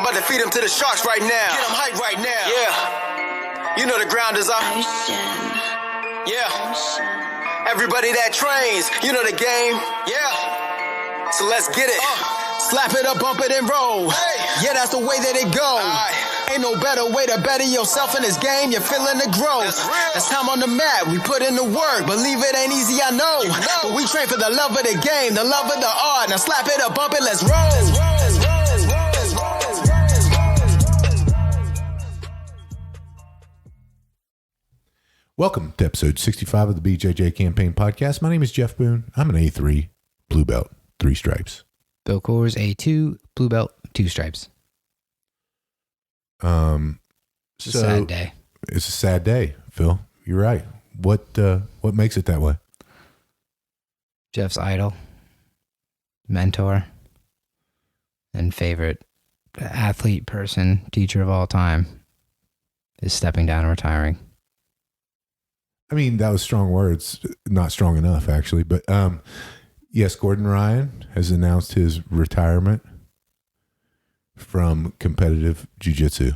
I'm about to feed him to the sharks right now. Get him hype right now. Yeah. You know the ground is up. Yeah. Everybody that trains, you know the game. Yeah. So let's get it. Slap it up, bump it, and roll. Hey. Yeah, that's the way that it goes. Ain't no better way to better yourself in this game. You're feeling the growth. That's time on the mat. We put in the work. Believe it ain't easy, I know. But we train for the love of the game, the love of the art. Now slap it up, bump it, let's roll. Welcome to episode 65 of the BJJ Campaign Podcast. My name is Jeff Boone. I'm an A3 blue belt, 3 stripes. Bill Coors, A2 blue belt, 2 stripes. It's a sad day. It's a sad day, Phil. You're right. What makes it that way? Jeff's idol, mentor, and favorite athlete, person, teacher of all time is stepping down and retiring. I mean, that was strong words. Not strong enough, actually. But yes, Gordon Ryan has announced his retirement from competitive Jiu-Jitsu.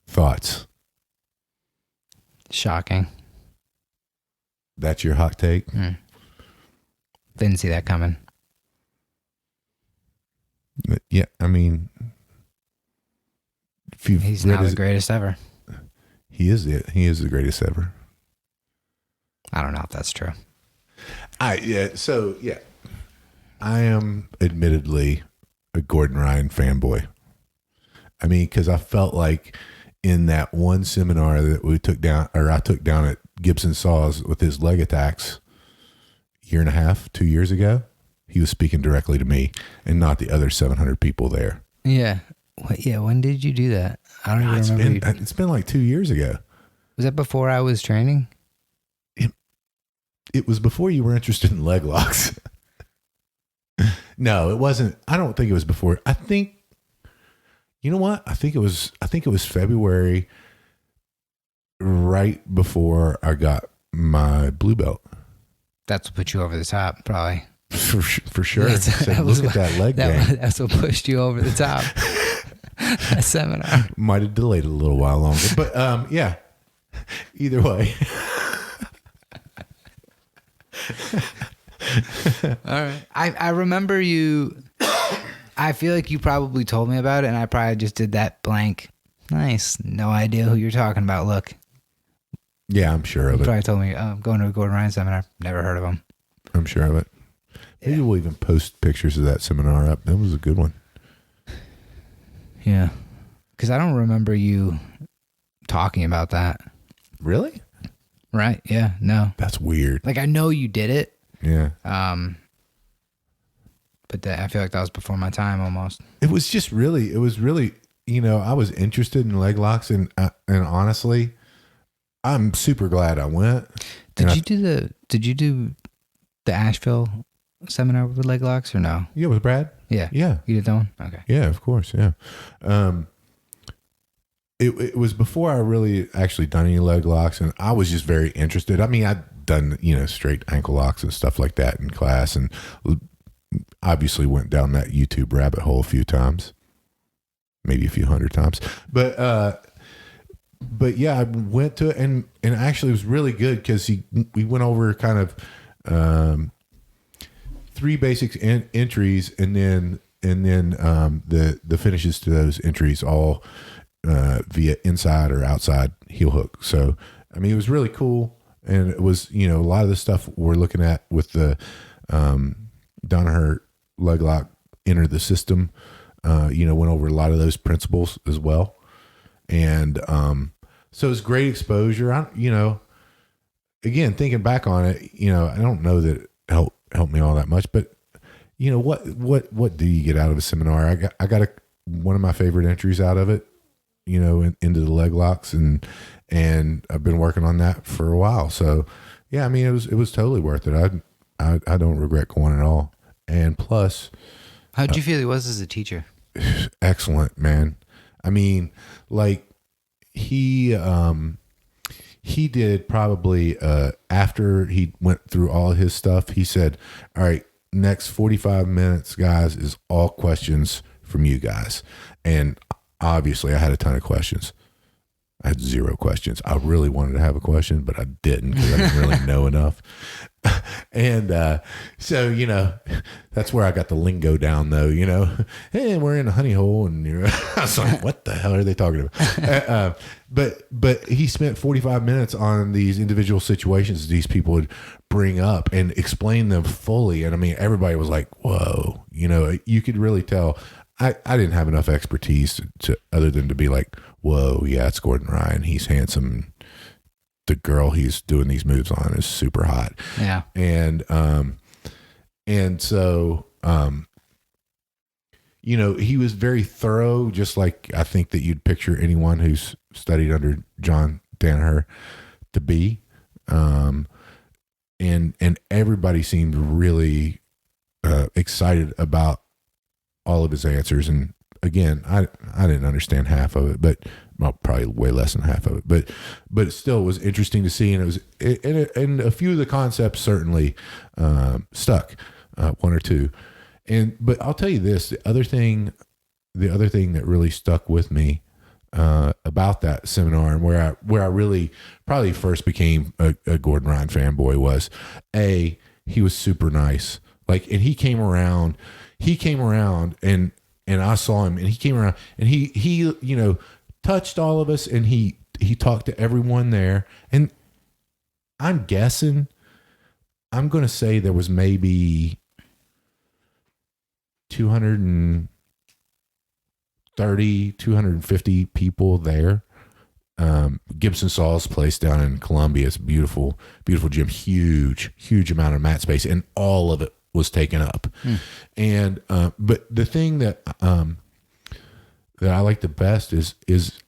Thoughts? Shocking. That's your hot take? Didn't see that coming. Yeah, I mean, if you've He's now the greatest ever. He is it. He is the greatest ever. I don't know if that's true. I am admittedly a Gordon Ryan fanboy. I mean, because I felt like in that one seminar that I took down at Gibson Saws with his leg attacks 2 years ago, he was speaking directly to me and not the other 700 people there. Yeah. When did you do that? I don't even remember. It's been like 2 years ago. Was that before I was training? It was before you were interested in leg locks. No, it wasn't. I don't think it was before. I think, you know what? I think it was February, right before I got my blue belt. That's what put you over the top, probably. For sure. Look at that leg game. That's what pushed you over the top. That seminar. Might have delayed it a little while longer. But yeah, either way. All right. I remember you. I feel like you probably told me about it, and I probably just did that blank. Nice. No idea who you're talking about. Look. Yeah, I'm sure of you it. Probably told me, I'm going to a Gordon Ryan seminar. Never heard of him. I'm sure of it. Maybe we'll even post pictures of that seminar up. That was a good one. Yeah. Because I don't remember you talking about that. Really? Right. Yeah. No. That's weird. Like, I know you did it. Yeah. But I feel like that was before my time almost. It was really, I was interested in leg locks and honestly, I'm super glad I went. Did you do the Asheville seminar with leg locks or no? Yeah, with Brad? Yeah. Yeah. You did that one? Okay. Yeah, of course. Yeah. It was before I really actually done any leg locks, and I was just very interested. I mean, I'd done, straight ankle locks and stuff like that in class, and obviously went down that YouTube rabbit hole a few times, maybe a few hundred times. But yeah, I went to it, and actually it was really good because we went over kind of 3 basic entries, and then the finishes to those entries all via inside or outside heel hook. So, I mean, it was really cool. And it was, a lot of the stuff we're looking at with the Danaher leg lock, enter the system, went over a lot of those principles as well. And so it was great exposure. Again, thinking back on it, I don't know that it helped me all that much, but what do you get out of a seminar? I got one of my favorite entries out of it, into the leg locks, and I've been working on that for a while. So yeah, I mean, it was totally worth it. I don't regret going at all. And plus, how did you feel he was as a teacher? Excellent, man. I mean, like he did probably, after he went through all his stuff, he said, all right, next 45 minutes, guys, is all questions from you guys. And obviously I had a ton of questions. I had 0 questions. I really wanted to have a question, but I didn't because I didn't really know enough. And so, you know, that's where I got the lingo down, though, you know. Hey, we're in a honey hole. And you know, I was like, what the hell are they talking about? But he spent 45 minutes on these individual situations these people would bring up and explain them fully. And I mean, everybody was like, whoa, you know, you could really tell. I didn't have enough expertise to other than to be like, whoa, yeah, it's Gordon Ryan. He's handsome. The girl he's doing these moves on is super hot. Yeah. And so, you know, he was very thorough, just like I think that you'd picture anyone who's studied under John Danaher to be. And everybody seemed really excited about all of his answers. And again, I didn't understand half of it, but well, probably way less than half of it, but it still was interesting to see. And and a few of the concepts certainly stuck, 1 or 2. But I'll tell you this, the other thing that really stuck with me about that seminar, and where I really probably first became a Gordon Ryan fanboy, was he was super nice. Like, and he came around and I saw him, and he came around and he you know, touched all of us, and he talked to everyone there. And I'm guessing, I'm going to say there was maybe 230, 250 people there. Gibson Saw's place down in Columbia. It's a beautiful, beautiful gym, huge amount of mat space, and all of it was taken up. And but the thing that I like the best is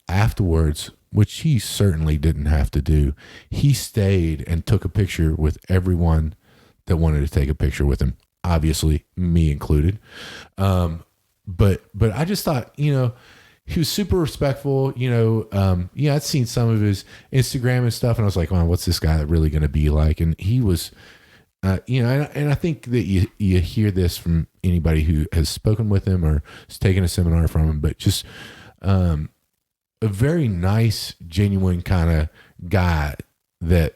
afterwards, which he certainly didn't have to do. He stayed and took a picture with everyone that wanted to take a picture with him, obviously me included. But I just thought, you know, he was super respectful, you know. Yeah, I'd seen some of his Instagram and stuff, and I was like, wow, what's this guy really going to be like? And he was, you know, and I think that you hear this from anybody who has spoken with him or has taken a seminar from him, but just a very nice, genuine kind of guy that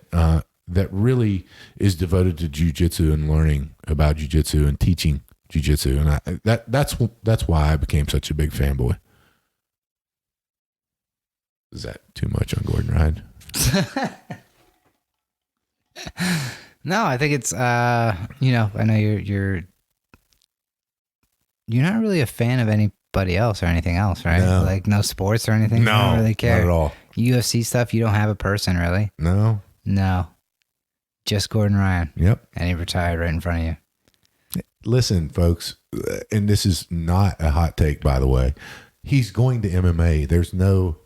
really is devoted to jiu-jitsu and learning about jiu-jitsu and teaching jiu-jitsu. And that's why I became such a big fanboy. Is that too much on Gordon Ryan? No, I think it's you know, I know you're not really a fan of anybody else or anything else, right? No. Like no sports or anything. No, you don't really care not at all. UFC stuff. You don't have a person really. No. Just Gordon Ryan. Yep. And he retired right in front of you. Listen, folks, and this is not a hot take, by the way. He's going to MMA. There's no.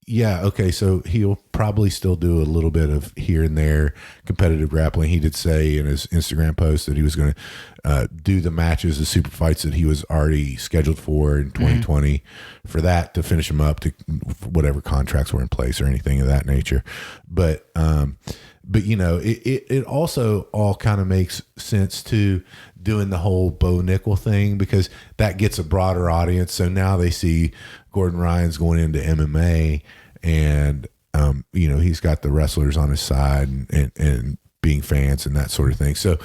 Yeah, okay, so he'll probably still do a little bit of here and there competitive grappling. He did say in his Instagram post that he was going to do the matches, the super fights that he was already scheduled for in 2020 for that, to finish him up to whatever contracts were in place or anything of that nature. But you know, it also all kind of makes sense to doing the whole Bo Nickel thing, because that gets a broader audience. So now they see Gordon Ryan's going into MMA, and you know, he's got the wrestlers on his side and being fans and that sort of thing. So,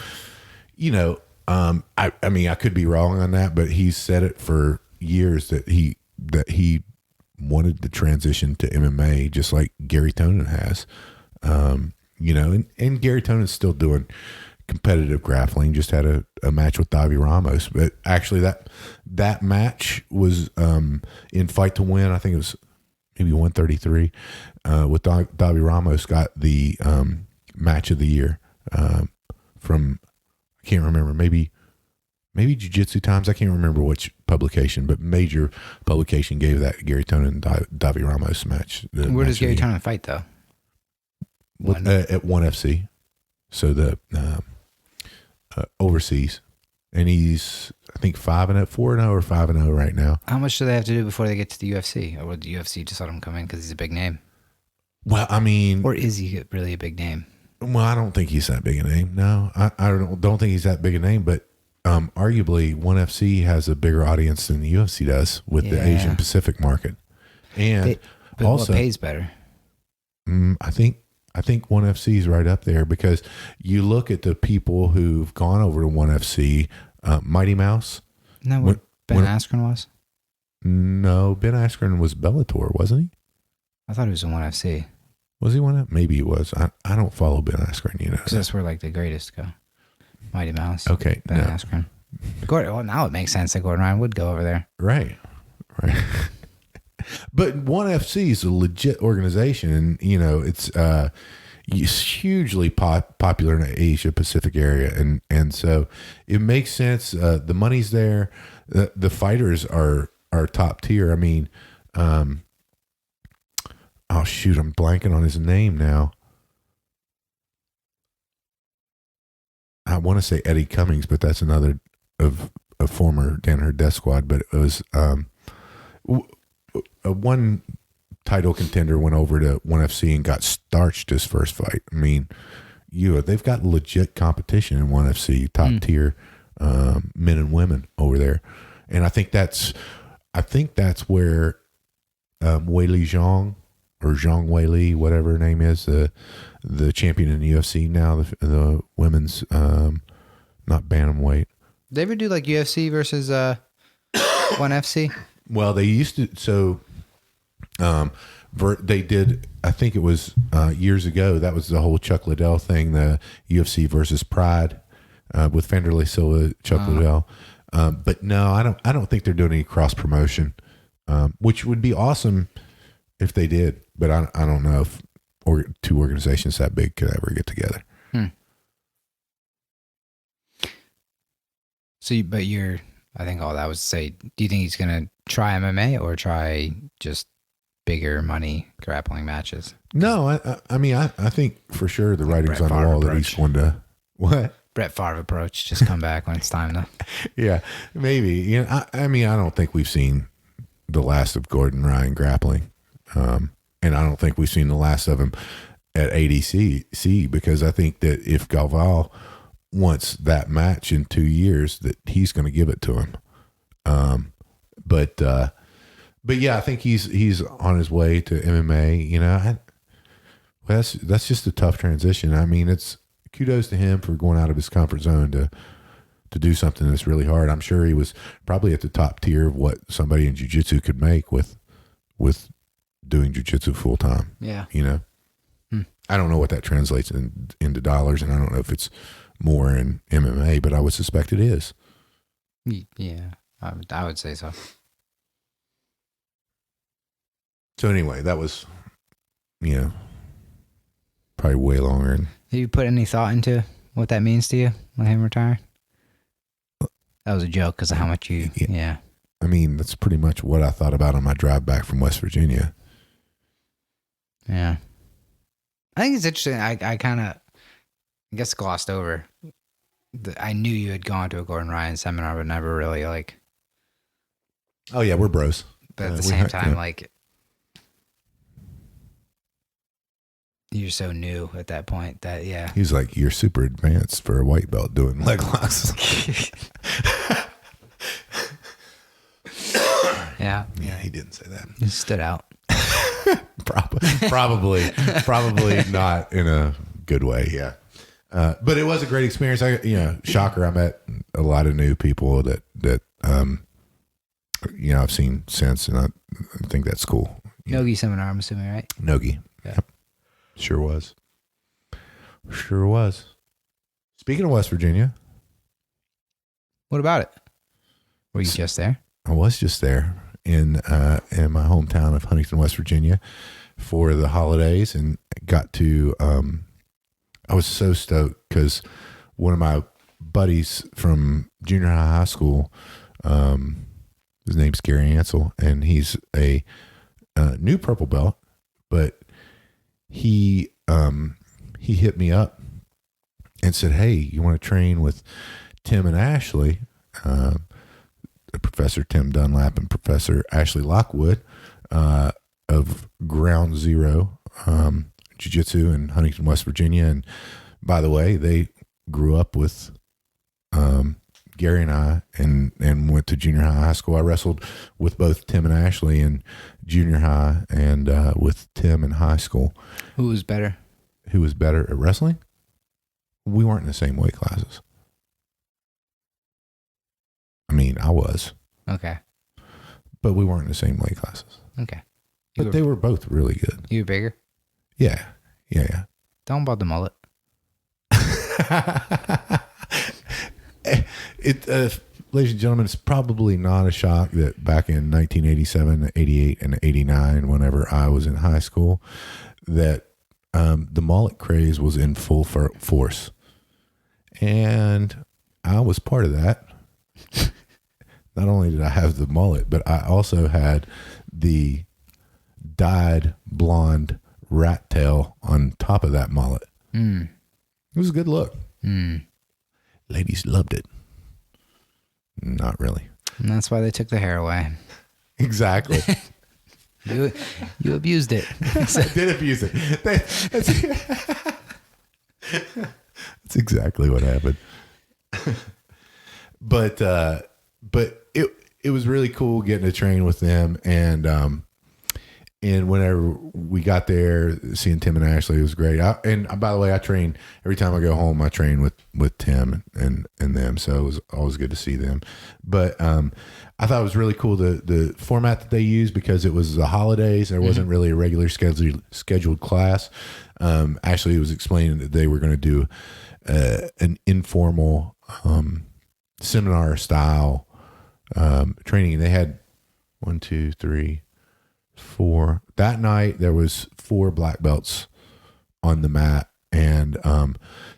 you know, I mean, I could be wrong on that, but he's said it for years that he wanted to transition to MMA, just like Gary Tonin has. You know, and Gary Tonin's still doing competitive grappling, just had a match with Davi Ramos. But actually that match was in Fight to Win. I think it was maybe 133 with Davi Ramos, got the match of the year from, I can't remember, maybe Jiu-Jitsu Times. I can't remember which publication, but major publication gave that Gary Tonin Davi Ramos match. Where does Gary Tonin fight though? At 1FC, so the overseas, and he's, I think 4-0 or 5-0 right now. How much do they have to do before they get to the UFC, or would the UFC just let him come in because he's a big name? Well, I mean, or is he really a big name? Well, I don't think he's that big a name. No, I don't think he's that big a name. But arguably ONE FC has a bigger audience than the UFC does with the Asian Pacific market. And but also what pays better? I think ONE FC is right up there, because you look at the people who've gone over to ONE FC, Mighty Mouse. Isn't that what Ben Askren was? No, Ben Askren was Bellator, wasn't he? I thought he was in ONE FC. Was he one? Maybe he was. I don't follow Ben Askren, you know. Because that's where like the greatest go. Mighty Mouse. Okay. Ben Askren. Gordon. Well, now it makes sense that Gordon Ryan would go over there. Right. But ONE FC is a legit organization, and you know it's hugely popular in the Asia Pacific area, and so it makes sense. The money's there. The fighters are top tier. I mean, oh shoot, I'm blanking on his name now. I want to say Eddie Cummings, but that's another of a former Danaher Death Squad. But it was one title contender went over to ONE FC and got starched his first fight. I mean, they've got legit competition in ONE FC, top tier men and women over there, and I think that's where Weili Zhang or Zhang Weili, whatever her name is, the champion in the UFC now, the women's not bantamweight. Did they ever do like UFC versus ONE FC? Well, they used to. So they did. I think it was years ago. That was the whole Chuck Liddell thing, the UFC versus Pride with Vanderlei Silva, Chuck Liddell. But no, I don't think they're doing any cross promotion, which would be awesome if they did. But I don't know if two organizations that big could ever get together. So, I think all that was to say, do you think he's going to try MMA or try just bigger money grappling matches? No, I mean, I think for sure the writing's on the wall that he's going to, what? Brett Favre approach, just come back when it's time to. Yeah, maybe. You know, I mean, I don't think we've seen the last of Gordon Ryan grappling. And I don't think we've seen the last of him at ADCC, because I think that if Galval wants that match in 2 years, that he's going to give it to him. But yeah, I think he's on his way to MMA. You know, that's just a tough transition. I mean, it's kudos to him for going out of his comfort zone to do something that's really hard. I'm sure he was probably at the top tier of what somebody in jiu-jitsu could make with doing jiu-jitsu full time. Yeah. You know, I don't know what that translates into dollars, and I don't know if it's more in MMA, but I would suspect it is. Yeah, I would say so. So anyway, that was, probably way longer. Have you put any thought into what that means to you when him retiring? That was a joke because of how much you, yeah. I mean, that's pretty much what I thought about on my drive back from West Virginia. Yeah. I think it's interesting. I kind of, I guess, glossed over. I knew you had gone to a Gordon Ryan seminar, but never really like. Oh yeah, we're bros. But at the same time, like, you're so new at that point that He's like, you're super advanced for a white belt doing leg locks. Yeah, he didn't say that. He stood out. Probably not in a good way. Yeah. But it was a great experience. Shocker. I met a lot of new people that I've seen since, and I think that's cool. Nogi seminar, I'm assuming, right? Nogi. Yeah. Yep. Sure was. Speaking of West Virginia. What about it? Were you just there? I was just there in my hometown of Huntington, West Virginia for the holidays, and got to, I was so stoked because one of my buddies from junior high school, his name's Gary Ansel, and he's a new purple belt, but he hit me up and said, "Hey, you want to train with Tim and Ashley, Professor Tim Dunlap and Professor Ashley Lockwood of Ground Zero Jiu-Jitsu in Huntington, West Virginia." And by the way, they grew up with Gary and I, and went to junior high school. I wrestled with both Tim and Ashley in junior high, and with Tim in high school. Who was better? Who was better at wrestling? We weren't in the same weight classes. I mean, I was. Okay. But we weren't in the same weight classes. Okay. But they were both really good. You were bigger? Yeah. Yeah. Tell them about the mullet. Ladies and gentlemen, it's probably not a shock that back in 1987, 88, and 89, whenever I was in high school, that the mullet craze was in full force. And I was part of that. Not only did I have the mullet, but I also had the dyed blonde rat tail on top of that mullet. It was a good look. Ladies loved it. Not really. And that's why they took the hair away. Exactly. You abused it. I did abuse it. That's exactly what happened. But it was really cool getting to train with them, and whenever we got there, seeing Tim and Ashley, it was great. And by the way, I train every time I go home. I train with Tim and them, so it was always good to see them. But I thought it was really cool the format that they used, because it was the holidays. There wasn't really a regular scheduled class. Ashley was explaining that they were going to do an informal seminar style training, and they had 1, 2, 3, 4. That night there was 4 black belts on the mat, and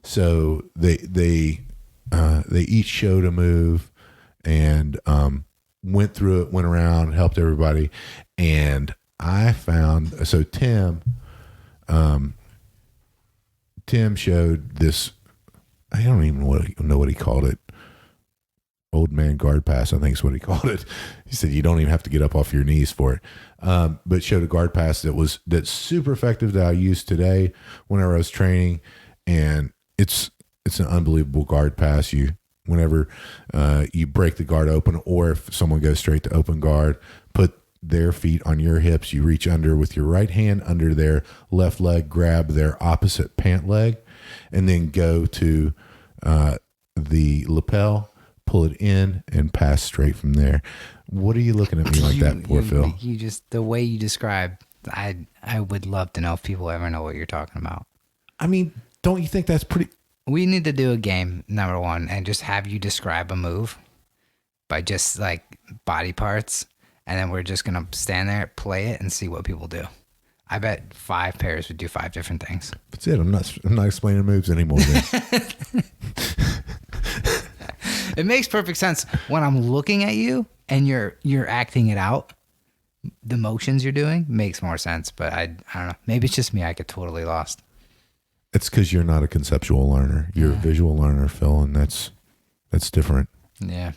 so they each showed a move and went through it, went around, helped everybody. And I found, so Tim showed this, I don't even know what he called it. Old man guard pass, I think is what he called it. He said you don't even have to get up off your knees for it. But showed a guard pass that's super effective, that I use today whenever I was training, and it's an unbelievable guard pass. Whenever you break the guard open, or if someone goes straight to open guard, put their feet on your hips, you reach under with your right hand under their left leg, grab their opposite pant leg, and then go to the lapel, pull it in, and pass straight from there. What are you looking at me like that for, Phil? You just, the way you describe, I would love to know if people ever know what you're talking about. I mean, don't you think that's pretty? We need to do a game, number one, and just have you describe a move by just like body parts, and then we're just gonna stand there, play it, and see what people do. I bet 5 pairs would do 5 different things. That's it. I'm not explaining moves anymore. It makes perfect sense when I'm looking at you and you're acting it out. The motions you're doing makes more sense, but I don't know. Maybe it's just me. I get totally lost. It's because you're not a conceptual learner. You're a visual learner, Phil, and that's different. Yeah.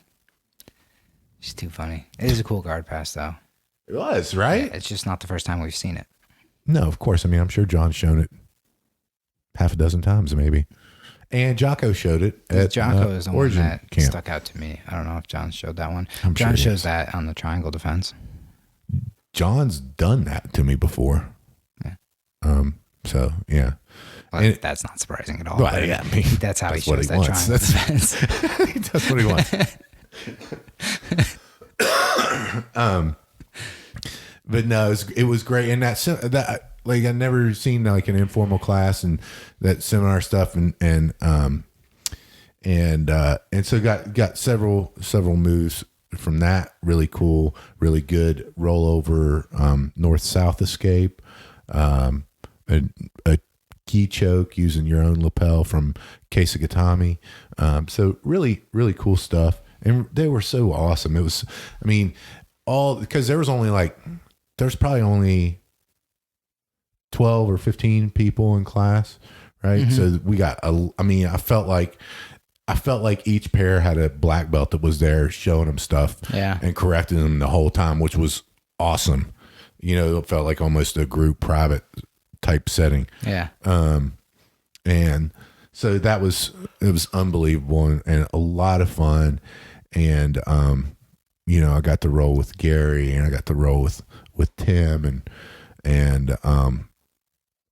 It's too funny. It is a cool guard pass, though. It was, right? Yeah, it's just not the first time we've seen it. No, of course. I mean, I'm sure John's shown it half a dozen times, maybe. And Jocko showed it at Jocko is the Origin one that camp. stuck out to me. I don't know if John showed that one. I'm John sure he shows is. that on the triangle defense. John's done that to me before. Yeah. So yeah. Well, And that's not surprising at all. Well, but yeah, I mean, that's how he that's what shows he that wants. triangle defense. He does what he wants. But no, it was great, and that like I've never seen like an informal class and that seminar stuff, and so got several moves from that. Really cool, really good rollover, north-south escape, a key choke using your own lapel from Keisugatami. So really, really cool stuff. And they were so awesome. It was, I mean, because there's probably only 12 or 15 people in class, right? Mm-hmm. So we got, I felt like each pair had a black belt that was there showing them stuff and correcting them the whole time, which was awesome. You know, it felt like almost a group private type setting. Yeah. And So it was unbelievable and a lot of fun. And, you know, I got to roll with Gary and I got to roll with Tim and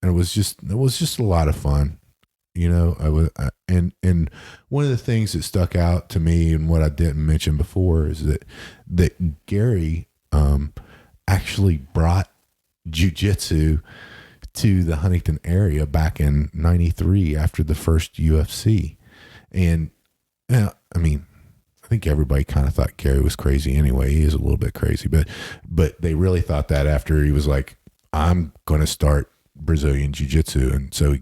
it was just a lot of fun. You know, and one of the things that stuck out to me and what I didn't mention before is that Gary, actually brought Jiu-Jitsu to the Huntington area back in '93 after the first UFC. And I mean, I think everybody kind of thought Gary was crazy anyway. He is a little bit crazy, but they really thought that after he was like, I'm going to start Brazilian Jiu-Jitsu. And so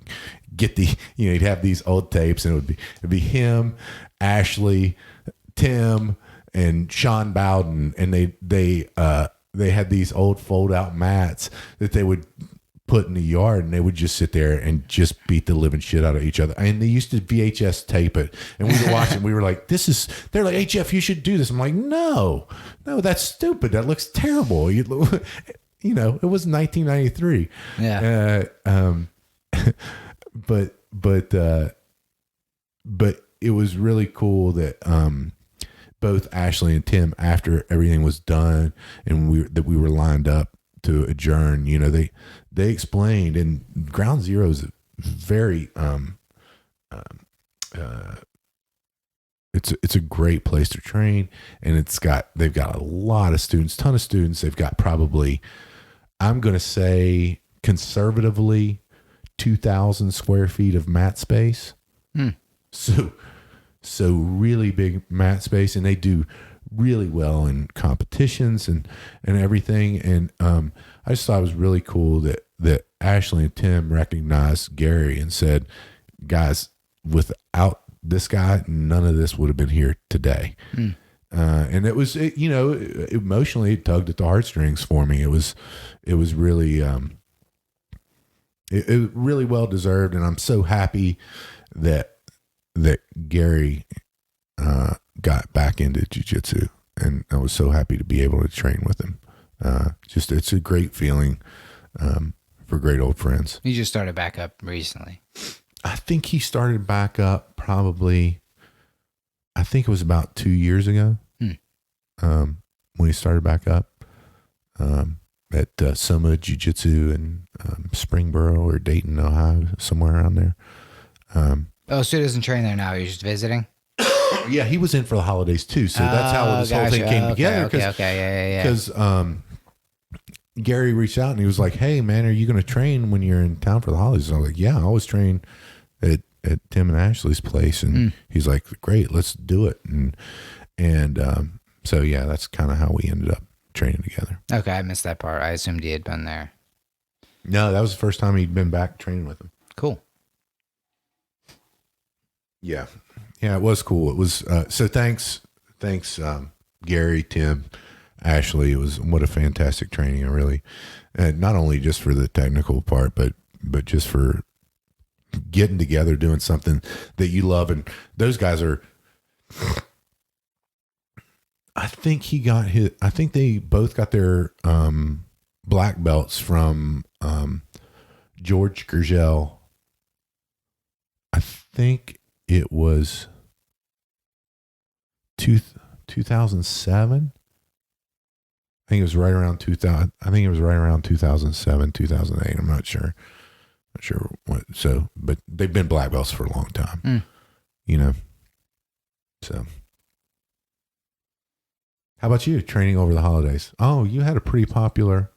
he'd have these old tapes and it'd be him, Ashley, Tim, and Sean Bowden. And they had these old fold out mats that they would put in the yard, and they would just sit there and just beat the living shit out of each other. And they used to VHS tape it, and we were watching. We were like, they're like, hey Jeff, you should do this. I'm like, no, that's stupid. That looks terrible. You know, it was 1993. Yeah. But it was really cool that both Ashley and Tim, after everything was done and we were lined up to adjourn, you know, they explained, and Ground Zero is very it's a great place to train, and they've got a lot of students, ton of students. They've got probably, I'm going to say conservatively, 2,000 square feet of mat space. So really big mat space, and they do really well in competitions and everything. And I just thought it was really cool that Ashley and Tim recognized Gary and said, guys, without this guy, none of this would have been here today. And you know, emotionally it tugged at the heartstrings for me. It was really, it really well deserved. And I'm so happy that Gary got back into jiu-jitsu, and I was so happy to be able to train with him. It's a great feeling for great old friends. You just started back up recently. I think he started back up probably, I think it was about 2 years ago when he started back up at Soma Jiu-Jitsu in Springboro or Dayton, Ohio, somewhere around there. So he doesn't train there now. He's just visiting? Yeah, he was in for the holidays too. So that's how this whole thing came together. Okay. Because Gary reached out and he was like, hey, man, are you going to train when you're in town for the holidays? And I was like, yeah, I always train at Tim and Ashley's place. And he's like, great, let's do it. And so, yeah, that's kind of how we ended up training together. Okay, I missed that part. I assumed he had been there. No, that was the first time he'd been back training with him. Cool. Yeah, it was cool. It was so. Thanks, Gary, Tim, Ashley. It was what a fantastic training. I really, not only just for the technical part, but just for getting together, doing something that you love. And those guys are. I think they both got their black belts from George Gurgel. I think it was 2007. I think it was right around 2000. I think it was right around 2007, 2008. I'm not sure. Not sure what. So, but they've been black belts for a long time. You know. So, how about you training over the holidays? Oh, you had a pretty popular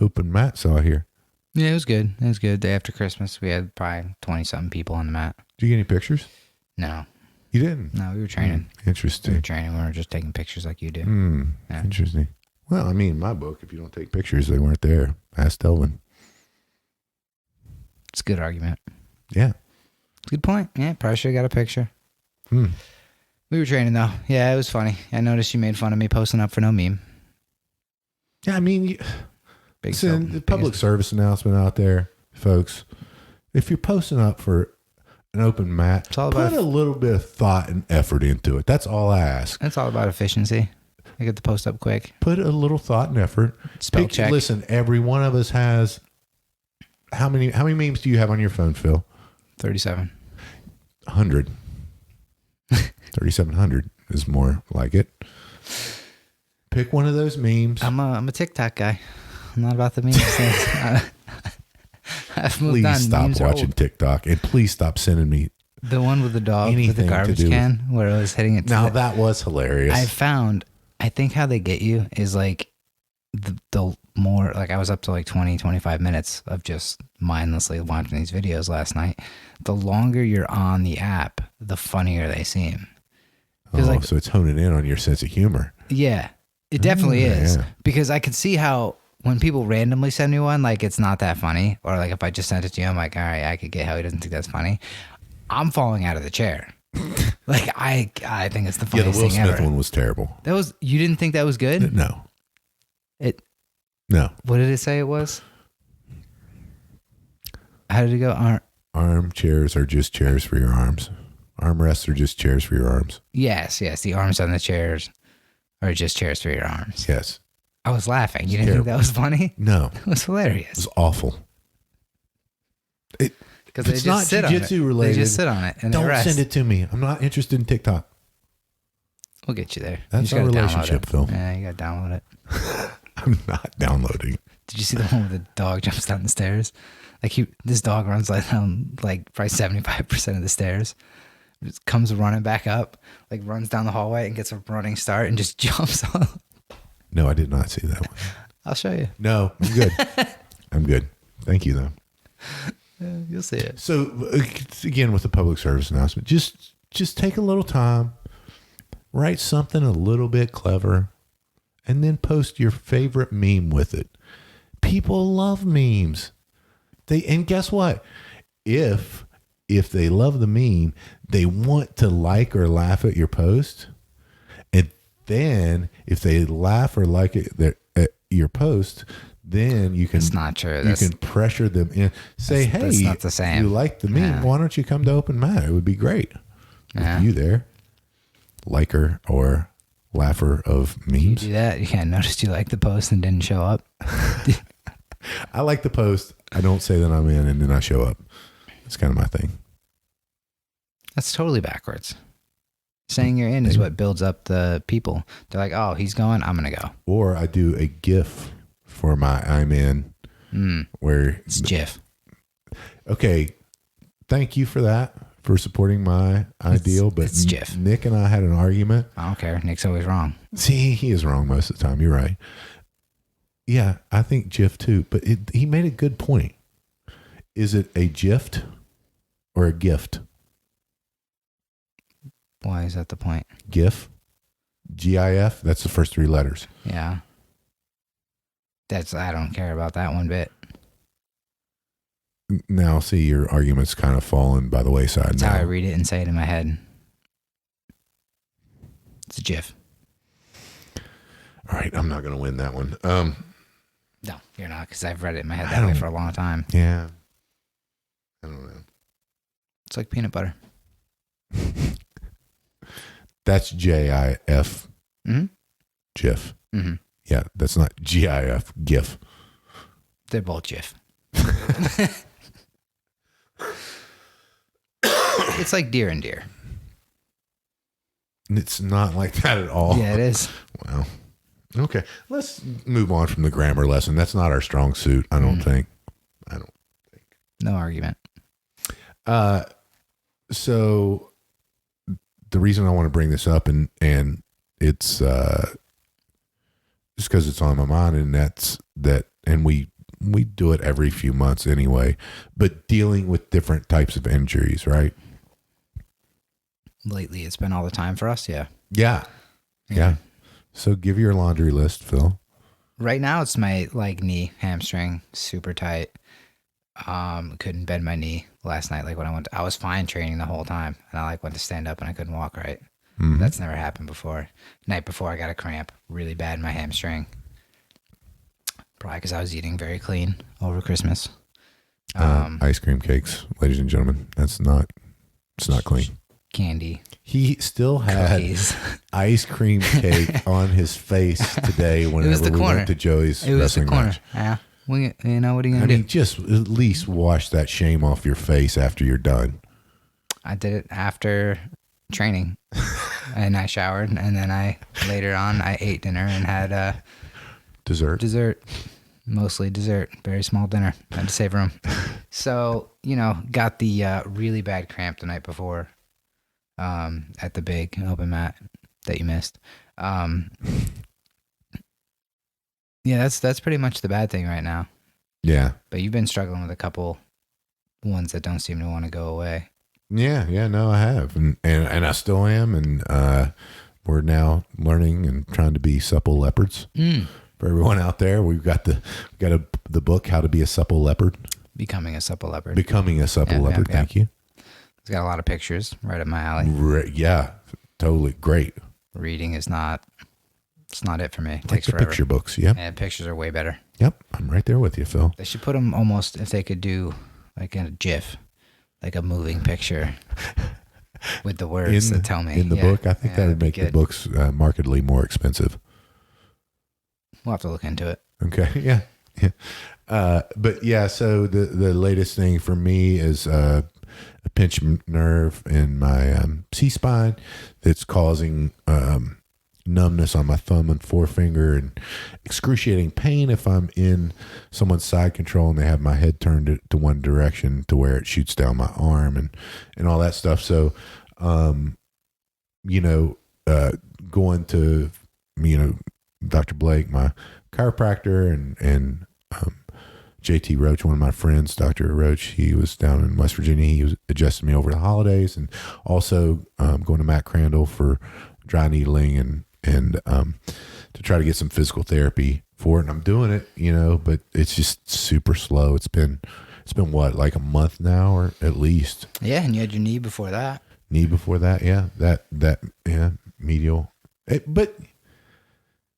open mat, so I hear. Yeah, it was good. It was good. Day after Christmas, we had probably 20-something people on the mat. Did you get any pictures? No. You didn't? No, we were training. Interesting. We were training. We were just taking pictures like you do. Yeah. Interesting. Well, I mean, in my book, if you don't take pictures, they weren't there. Ask Delvin. It's a good argument. Yeah. It's a good point. Yeah, probably should have got a picture. We were training, though. Yeah, it was funny. I noticed you made fun of me posting up for no meme. Yeah, I mean, the public service announcement out there, folks. If you're posting up for an open mat, put a little bit of thought and effort into it. That's all I ask. It's all about efficiency. I get the post up quick. Put a little thought and effort. Spell check. Listen, every one of us has. How many memes do you have on your phone, Phil? 37. 3,700. 3,700 is more like it. Pick one of those memes. I'm a TikTok guy. I'm not about the memes. I've moved on. Please stop Memes are watching old. TikTok, and please stop sending me The one with the dog with anything the to garbage do can where I was hitting it. Now that was hilarious. I think how they get you is like the more, like I was up to like 20, 25 minutes of just mindlessly watching these videos last night. The longer you're on the app, the funnier they seem. Oh, so it's honing in on your sense of humor. Yeah, it definitely is. Yeah. Because I could see how when people randomly send me one, like it's not that funny. Or like if I just sent it to you, I'm like, all right, I could get how he doesn't think that's funny. I'm falling out of the chair. Like I think it's the Yeah, the funniest Will thing Smith ever. one was terrible. You didn't think that was good? No. What did it say it was? How did it go? Armchairs are just chairs for your arms. Armrests are just chairs for your arms. Yes. The arms on the chairs are just chairs for your arms. Yes. I was laughing. You didn't think that was funny? No. It was hilarious. It was awful. Because they it's just not sit on it. jiu-jitsu related. They just sit on it and Don't they rest. send it to me. I'm not interested in TikTok. We'll get you there. That's you our just gotta download relationship, it. Phil. Yeah, you got to download it. I'm not downloading. Did you see the one where the dog jumps down the stairs? Like this dog runs like down like probably 75% of the stairs. Just comes running back up, like runs down the hallway and gets a running start and just jumps on. No, I did not see that one. I'll show you. No, I'm good. I'm good. Thank you, though. Yeah, you'll see it. So again, with the public service announcement, just take a little time, write something a little bit clever, and then post your favorite meme with it. People love memes. And guess what? If they love the meme, they want to like or laugh at your post. And then if they laugh or like it at your post, then you can. It's not true. You can pressure them in. Say, hey, that's not the same. You like the meme? Yeah. Why don't you come to Open Mat? It would be great with you there, liker or laugher of You memes. do that. Yeah, I noticed you liked the post and didn't show up. I like the post. I don't say that I'm in, and then I show up. It's kind of my thing. That's totally backwards. Saying you're in is what builds up the people. They're like, oh, he's going, I'm going to go. Or I do a GIF for my I'm in, where It's GIF. Okay, thank you for that, for supporting my ideal. But it's GIF. Nick and I had an argument. I don't care. Nick's always wrong. See, he is wrong most of the time. You're right. Yeah, I think GIF too. But he made a good point. Is it a gift or a gift? Why is that the point? GIF? GIF? That's the first three letters. Yeah. I don't care about that one bit. Now, see, your argument's kind of fallen by the wayside. That's now. how I read it and say it in my head. It's a GIF. All right, I'm not going to win that one. No, you're not, because I've read it in my head that way for a long time. Yeah. I don't know. It's like peanut butter. That's JIF. Mm-hmm. GIF. Mm-hmm. Yeah, that's not GIF. GIF. They're both GIF. It's like deer and deer. It's not like that at all. Yeah, it is. Wow. Okay, let's move on from the grammar lesson. That's not our strong suit, I don't think. No argument. So the reason I want to bring this up and it's just because it's on my mind, and that's that, and we do it every few months anyway, but dealing with different types of injuries, right? Lately, it's been all the time for us. Yeah. Yeah. So give your laundry list, Phil. Right now, it's my knee, hamstring, super tight. Couldn't bend my knee last night. Like when I was fine training the whole time, and I went to stand up and I couldn't walk right. Mm-hmm. That's never happened before. Night before, I got a cramp really bad in my hamstring. Probably because I was eating very clean over Christmas. Ice cream cakes, ladies and gentlemen. It's not clean. Candy. He still had cookies. Ice cream cake on his face today whenever we went to Joey's wrestling match. Yeah. What are you going to do? I mean, just at least wash that shame off your face after you're done. I did it after training, and I showered, and then later on I ate dinner and had dessert, mostly dessert, very small dinner. I had to save room. So got the really bad cramp the night before, at the big open mat that you missed. Yeah, that's pretty much the bad thing right now. Yeah. But you've been struggling with a couple ones that don't seem to want to go away. Yeah, no, I have, and I still am, and we're now learning and trying to be supple leopards. For everyone out there, we've got the book, How to Be a Supple Leopard. Becoming a supple leopard. Becoming a supple leopard. Thank you. It's got a lot of pictures right up my alley. Yeah, totally great. Reading is not. It's not it for me. It like takes the forever. Picture books, yeah. Yeah, pictures are way better. Yep, I'm right there with you, Phil. They should put them almost, if they could do like a GIF, like a moving picture with the words that tell me. In the book, I think that would make the books markedly more expensive. We'll have to look into it. Okay, yeah. But yeah, so the latest thing for me is a pinched nerve in my C-spine that's causing numbness on my thumb and forefinger and excruciating pain if I'm in someone's side control and they have my head turned to one direction to where it shoots down my arm and all that stuff. So, going to, Dr. Blake, my chiropractor, and JT Roach, one of my friends, Dr. Roach, he was down in West Virginia. He was adjusting me over the holidays, and also going to Matt Crandall for dry needling and to try to get some physical therapy for it. And I'm doing it, but it's just super slow. It's been what, like a month now, or at least. Yeah, and you had your knee before that. Yeah, that medial. But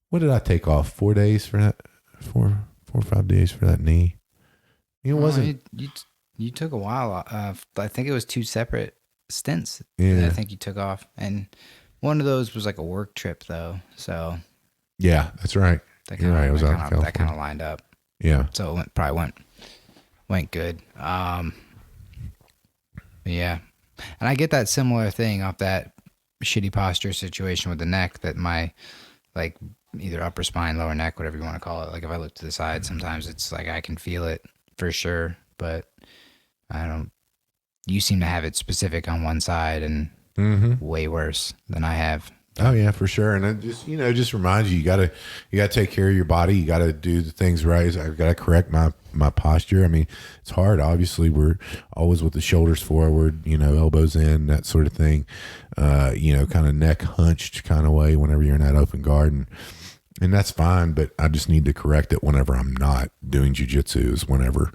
what did I take off? 4 days for that? 4 or 5 days for that knee. It wasn't. You took a while. I think it was 2 separate stints. Yeah. I think you took off, and one of those was like a work trip though. So yeah, that's right. You're right. I was out of California. That kind of lined up. Yeah. So it probably went good. Yeah, and I get that similar thing off that shitty posture situation with the neck, that my like either upper spine, lower neck, whatever you want to call it. Like if I look to the side, sometimes it's like I can feel it for sure, but I don't. You seem to have it specific on one side and way worse than I have. Oh yeah, for sure. And it just reminds you gotta take care of your body. You gotta do the things right. I've got to correct my posture. I mean, it's hard. Obviously, we're always with the shoulders forward, elbows in, that sort of thing. Kind of neck hunched kind of way whenever you're in that open guard, and that's fine. But I just need to correct it whenever I'm not doing jiu-jitsu, is whenever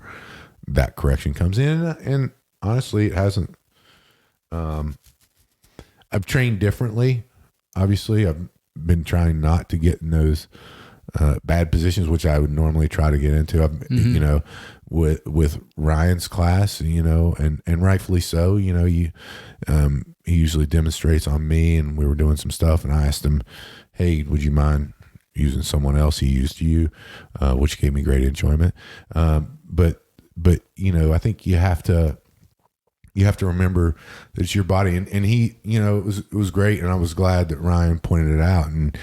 that correction comes in. And honestly, it hasn't. I've trained differently. Obviously, I've been trying not to get in those bad positions, which I would normally try to get into. With Ryan's class, and rightfully so. He usually demonstrates on me, and we were doing some stuff, and I asked him, "Hey, would you mind using someone else?" He used you, which gave me great enjoyment. But I think you have to remember that it's your body, and he, it was great. And I was glad that Ryan pointed it out and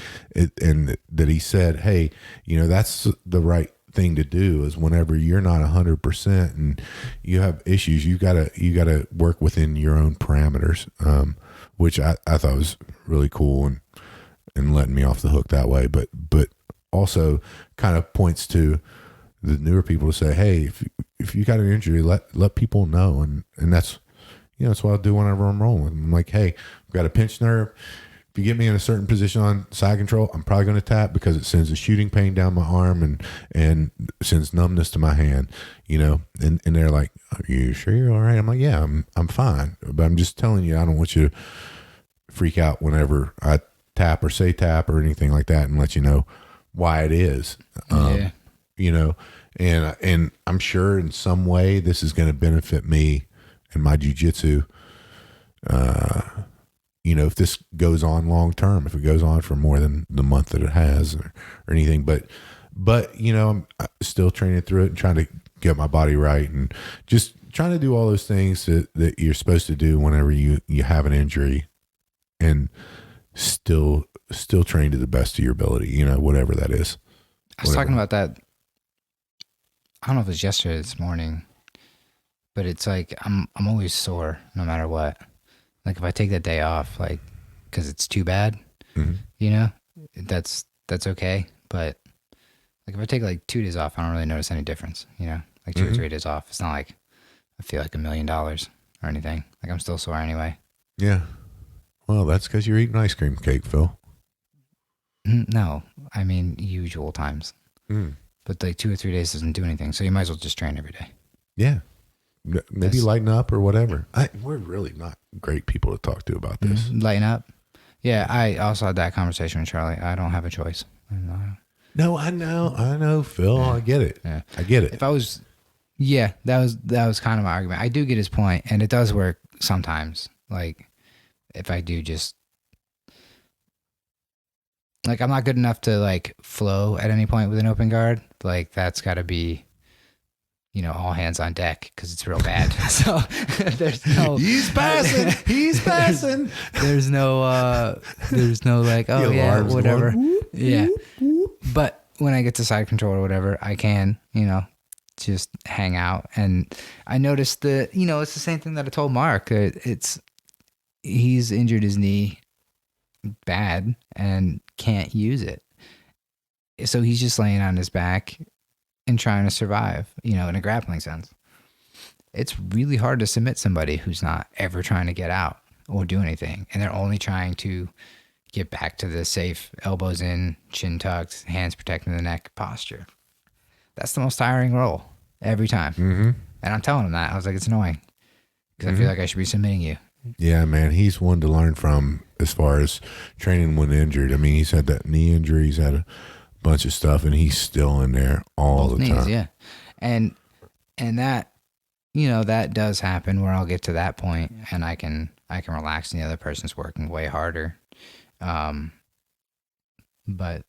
that he said, hey, that's the right thing to do, is whenever you're not 100% and you have issues, you gotta work within your own parameters, which I thought was really cool and letting me off the hook that way. But also kind of points to the newer people to say, hey, if you got an injury, let people know. And that's, that's what I'll do whenever I'm rolling. I'm like, hey, I've got a pinched nerve. If you get me in a certain position on side control, I'm probably going to tap, because it sends a shooting pain down my arm and sends numbness to my hand, and they're like, are you sure you're all right? I'm like, yeah, I'm fine. But I'm just telling you, I don't want you to freak out whenever I tap or say tap or anything like that, and let you know why it is. And I'm sure in some way this is going to benefit me and my jiu-jitsu. If this goes on long term, if it goes on for more than the month that it has or anything, but I'm still training through it and trying to get my body right, and just trying to do all those things that you're supposed to do whenever you have an injury, and still train to the best of your ability, whatever that is. I was talking about that. I don't know if it was yesterday or this morning, but it's like I'm always sore no matter what. Like if I take that day off, like because it's too bad, that's okay. But like if I take like 2 days off, I don't really notice any difference. Like 2 or 3 days off. It's not like I feel like $1 million or anything. Like I'm still sore anyway. Yeah. Well, that's because you're eating ice cream cake, Phil. No, I mean usual times. But like 2 or 3 days doesn't do anything. So you might as well just train every day. Yeah. Maybe lighten up or whatever. We're really not great people to talk to about this. Lighten up. Yeah, I also had that conversation with Charlie. I don't have a choice. No, I know, Phil. Yeah. I get it. Yeah. I get it. If I was, that was kind of my argument. I do get his point, and it does work sometimes. Like if I do just like I'm not good enough to like flow at any point with an open guard. Like that's got to be, all hands on deck because it's real bad. So there's no. He's passing. He's passing. There's no like, oh yeah, whatever. Going, whoop, yeah. Whoop, whoop. But when I get to side control or whatever, I can, just hang out. And I noticed that, it's the same thing that I told Mark. He's injured his knee bad and can't use it. So he's just laying on his back and trying to survive, in a grappling sense. It's really hard to submit somebody who's not ever trying to get out or do anything. And they're only trying to get back to the safe elbows in, chin tucked, hands protecting the neck posture. That's the most tiring role every time. Mm-hmm. And I'm telling him that. I was like, it's annoying because I feel like I should be submitting you. Yeah, man. He's one to learn from as far as training when injured. I mean, he's had that knee injury. He's had a bunch of stuff, and he's still in there all the time. Yeah. And that, that does happen where I'll get to that point and I can relax and the other person's working way harder. But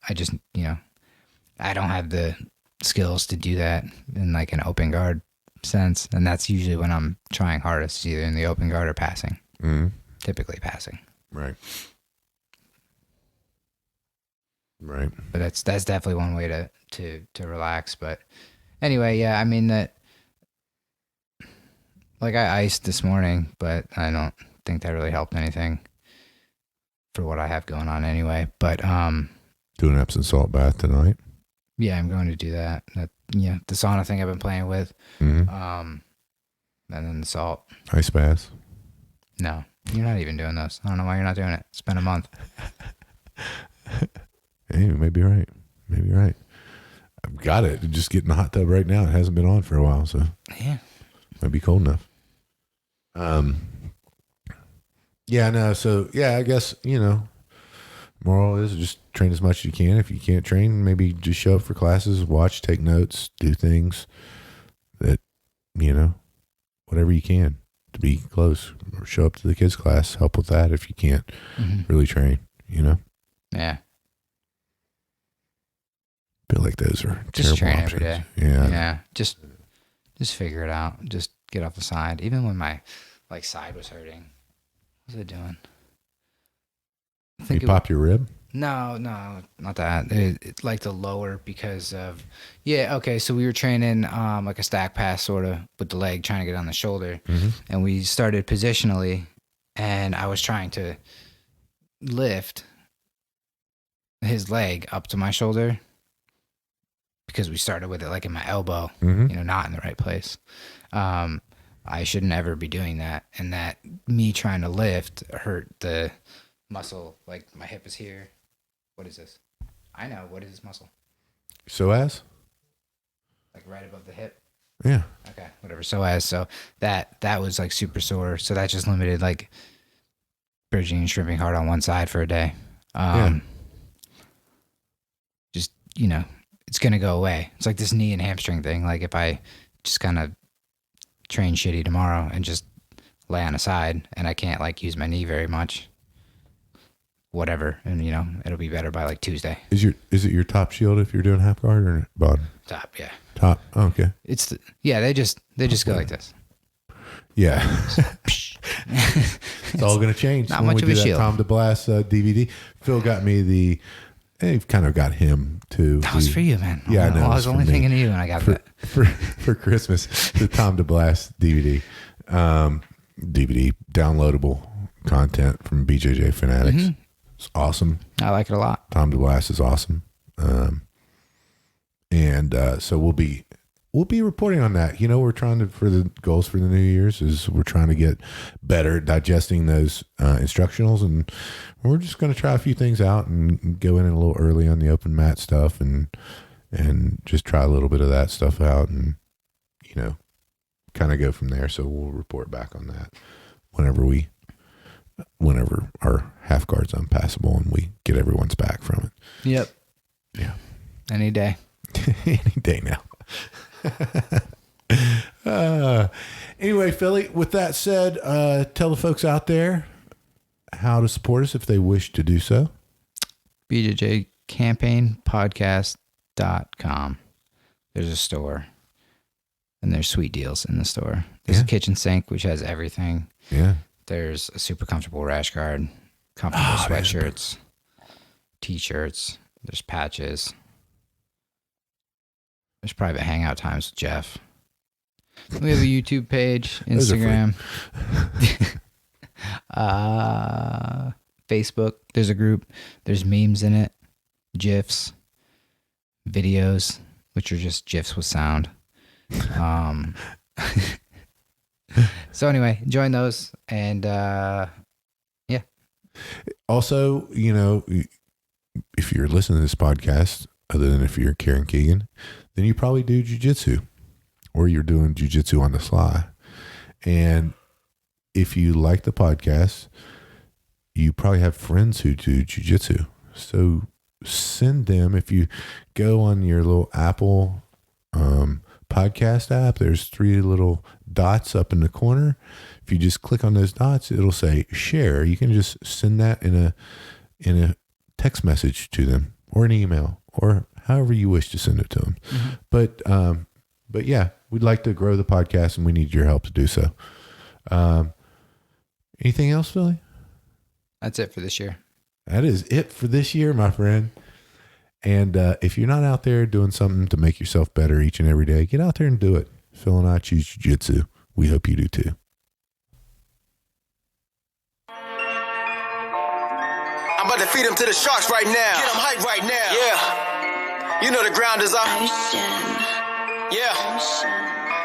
I just, I don't have the skills to do that in like an open guard sense. And that's usually when I'm trying hardest, either in the open guard or passing. Mm-hmm. Typically passing. Right. Right. But that's definitely one way to relax. But anyway, yeah, I mean that, like I iced this morning, but I don't think that really helped anything for what I have going on anyway. But do an Epsom salt bath tonight. Yeah, I'm going to do that. The sauna thing I've been playing with. Mm-hmm. And then the salt. Ice baths. No, you're not even doing those. I don't know why you're not doing it. It's been a month. Hey, maybe right. Maybe right. I've got it. Just get in the hot tub right now. It hasn't been on for a while, so yeah, might be cold enough. Yeah, no. So yeah, I guess moral is just train as much as you can. If you can't train, maybe just show up for classes, watch, take notes, do things that whatever you can to be close, or show up to the kids' class, help with that if you can't really train. Yeah. Feel like those are just terrible train options. every day. Yeah. Just figure it out. Just get off the side. Even when my side was hurting, what was I doing? I think you pop your rib? No, not that. It like the lower because of okay. So we were training like a stack pass sort of with the leg, trying to get on the shoulder, and we started positionally, and I was trying to lift his leg up to my shoulder because we started with it like in my elbow, not in the right place. I shouldn't ever be doing that, and that me trying to lift hurt the muscle. Like my hip is here. What is this? I know. What is this muscle? Psoas? Like right above the hip? Yeah. Okay, whatever. So that was like super sore. So that just limited like bridging and shrimping hard on one side for a day. Just, it's going to go away. It's like this knee and hamstring thing. Like if I just kind of train shitty tomorrow and just lay on a side and I can't like use my knee very much, whatever, and it'll be better by like Tuesday. Is it your top shield if you're doing half guard or bottom? Top, yeah. Top. Oh, okay. It's they just go like this. Yeah. It's all going to change. Not when much we of do a that shield. Tom DeBlass DVD. Phil got me I've kind of got him too. That was for you, man. Yeah, I know. I was only thinking of you when I got that. For Christmas, the Tom DeBlass DVD. DVD, downloadable content from BJJ Fanatics. Mm-hmm. It's awesome. I like it a lot. Tom DeBlass is awesome. So we'll be reporting on that. We're trying to, for the goals for the New Year's is we're trying to get better at digesting those instructionals, and we're just going to try a few things out and go in a little early on the open mat stuff and just try a little bit of that stuff out and, kind of go from there. So we'll report back on that whenever our half guard's unpassable and we get everyone's back from it. Yep. Yeah. Any day. Any day now. Anyway, Philly, with that said, tell the folks out there how to support us if they wish to do so. BJJCampaignPodcast.com. There's a store, and there's sweet deals in the store. There's a kitchen sink, which has everything. Yeah. There's a super comfortable rash guard, comfortable sweatshirts, t-shirts. There's patches. There's private hangout times with Jeff. We have a YouTube page, Instagram, Facebook. There's a group. There's memes in it, GIFs, videos, which are just GIFs with sound. So anyway, join those, and yeah. Also, if you're listening to this podcast, other than if you're Karen Keegan, then you probably do jiu-jitsu, or you're doing jiu-jitsu on the sly. And if you like the podcast, you probably have friends who do jiu-jitsu. So send them, if you go on your little Apple podcast app, there's 3 little dots up in the corner. If you just click on those dots, it'll say share. You can just send that in a text message to them, or an email, or however you wish to send it to them. Mm-hmm. But yeah, we'd like to grow the podcast, and we need your help to do so. Anything else, Philly? That's it for this year. That is it for this year, my friend. And if you're not out there doing something to make yourself better each and every day, get out there and do it. Phil and I choose jiu-jitsu. We hope you do too. I'm about to feed him to the sharks right now. Get him hype right now. Yeah. You know the ground is up. Yeah.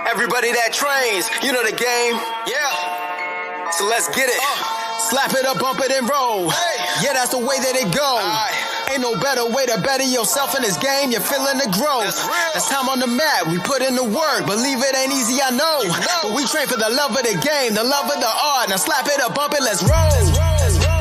Everybody that trains, you know the game. Yeah. So let's get it. Slap it up, bump it, and roll. Hey. Yeah, that's the way that it goes. Ain't no better way to better yourself in this game. You're feeling the growth. That's time on the mat. We put in the work. Believe it ain't easy, I know. But we train for the love of the game, the love of the art. Now slap it up, bump it, let's roll.